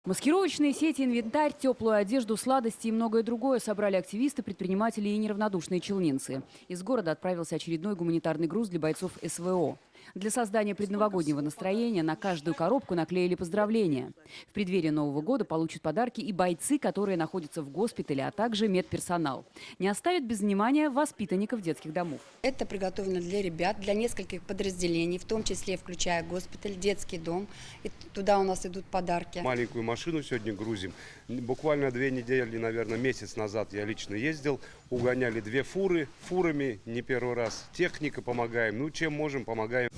Маскировочные сети, инвентарь, теплую одежду, сладости и многое другое собрали активисты, предприниматели и неравнодушные челнинцы. Из города отправился очередной гуманитарный груз для бойцов СВО. Для создания предновогоднего настроения на каждую коробку наклеили поздравления. В преддверии Нового года получат подарки и бойцы, которые находятся в госпитале, а также медперсонал. Не оставят без внимания воспитанников детских домов. Это приготовлено для ребят, для нескольких подразделений, в том числе включая госпиталь, детский дом. И туда у нас идут подарки. Маленькую машину сегодня грузим. Буквально 2 недели, наверное, месяц назад я лично ездил. Угоняли 2 фуры. Фурами не первый раз. Техника помогаем. Ну, чем можем, помогаем.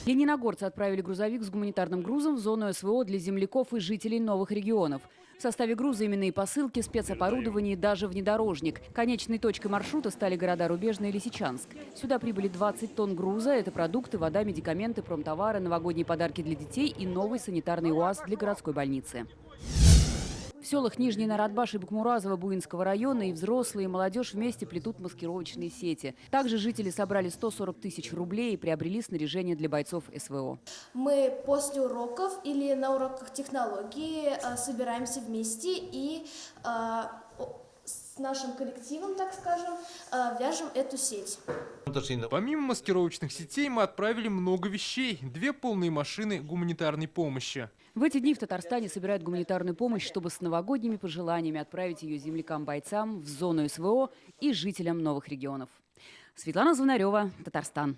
Лениногорцы отправили грузовик с гуманитарным грузом в зону СВО для земляков и жителей новых регионов. В составе груза именные посылки, спецоборудование и даже внедорожник. Конечной точкой маршрута стали города Рубежный и Лисичанск. Сюда прибыли 20 тонн груза. Это продукты, вода, медикаменты, промтовары, новогодние подарки для детей и новый санитарный УАЗ для городской больницы. В селах Нижний Нарадбаш и Бакмуразово Буинского района и взрослые, и молодежь вместе плетут маскировочные сети. Также жители собрали 140 тысяч рублей и приобрели снаряжение для бойцов СВО. Мы после уроков или на уроках технологии собираемся вместе и с нашим коллективом, так скажем, вяжем эту сеть. Помимо маскировочных сетей мы отправили много вещей. 2 полные машины гуманитарной помощи. В эти дни в Татарстане собирают гуманитарную помощь, чтобы с новогодними пожеланиями отправить ее землякам-бойцам в зону СВО и жителям новых регионов. Светлана Звонарева, Татарстан.